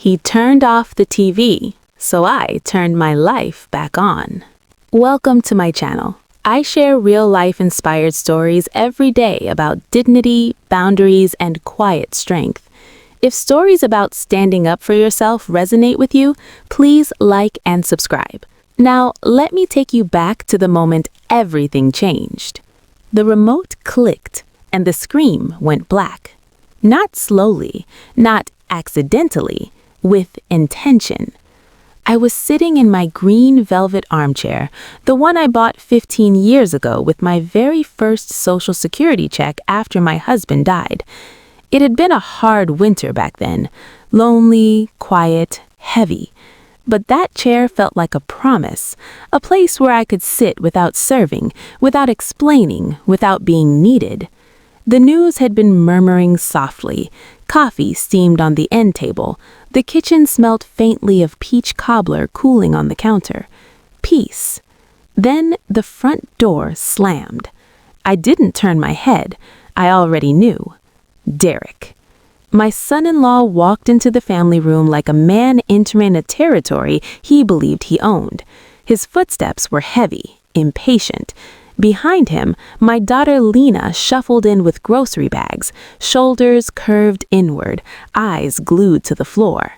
He turned off the TV, so I turned my life back on. Welcome to my channel. I share real-life inspired stories every day about dignity, boundaries, and quiet strength. If stories about standing up for yourself resonate with you, please like and subscribe. Now, let me take you back to the moment everything changed. The remote clicked, and the screen went black. Not slowly, not accidentally, with intention. I was sitting in my green velvet armchair, the one I bought 15 years ago with my very first Social Security check after my husband died. It had been a hard winter back then, lonely, quiet, heavy. But that chair felt like a promise, a place where I could sit without serving, without explaining, without being needed. The news had been murmuring softly. Coffee steamed on the end table. The kitchen smelt faintly of peach cobbler cooling on the counter. Peace. Then the front door slammed. I didn't turn my head. I already knew. Derek. My son-in-law walked into the family room like a man entering a territory he believed he owned. His footsteps were heavy, impatient. Behind him, my daughter Lena shuffled in with grocery bags, shoulders curved inward, eyes glued to the floor.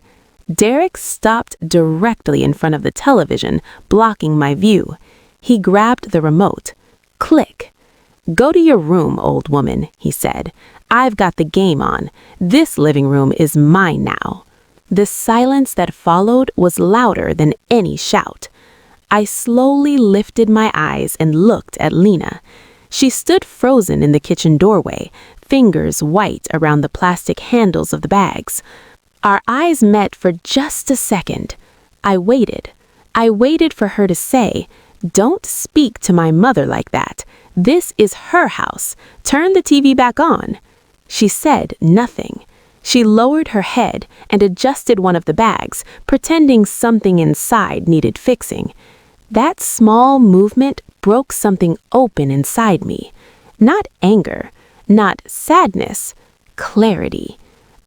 Derek stopped directly in front of the television, blocking my view. He grabbed the remote. Click. "Go to your room, old woman," he said. "I've got the game on. This living room is mine now." The silence that followed was louder than any shout. I slowly lifted my eyes and looked at Lena. She stood frozen in the kitchen doorway, fingers white around the plastic handles of the bags. Our eyes met for just a second. I waited. I waited for her to say, "Don't speak to my mother like that. This is her house. Turn the TV back on." She said nothing. She lowered her head and adjusted one of the bags, pretending something inside needed fixing. That small movement broke something open inside me. Not anger, not sadness, clarity.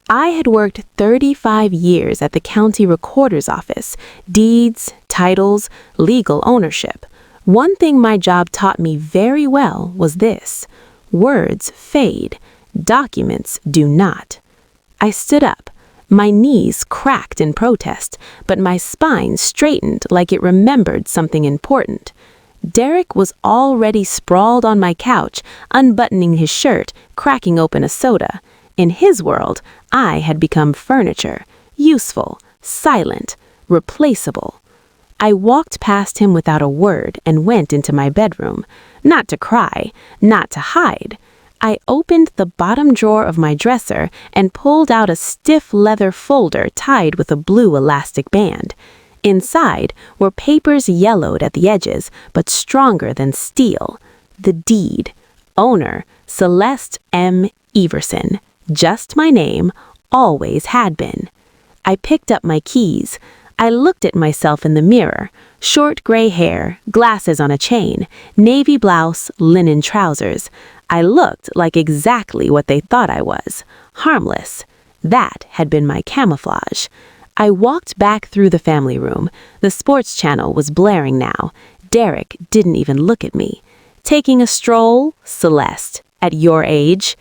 I had worked 35 years at the county recorder's office, deeds, titles, legal ownership. One thing my job taught me very well was this: words fade, documents do not. I stood up. My knees cracked in protest, but my spine straightened like it remembered something important. Derek was already sprawled on my couch, unbuttoning his shirt, cracking open a soda. In his world, I had become furniture, useful, silent, replaceable. I walked past him without a word and went into my bedroom, not to cry, not to hide. I opened the bottom drawer of my dresser and pulled out a stiff leather folder tied with a blue elastic band. Inside were papers yellowed at the edges, but stronger than steel. The deed. Owner, Celeste M. Everson. Just my name, always had been. I picked up my keys. I looked at myself in the mirror. Short gray hair, glasses on a chain, navy blouse, linen trousers. I looked like exactly what they thought I was. Harmless. That had been my camouflage. I walked back through the family room. The sports channel was blaring now. Derek didn't even look at me. "Taking a stroll, Celeste, at your age?"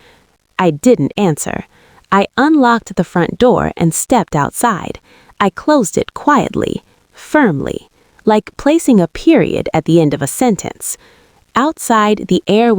I didn't answer. I unlocked the front door and stepped outside. I closed it quietly, firmly, like placing a period at the end of a sentence. Outside, the air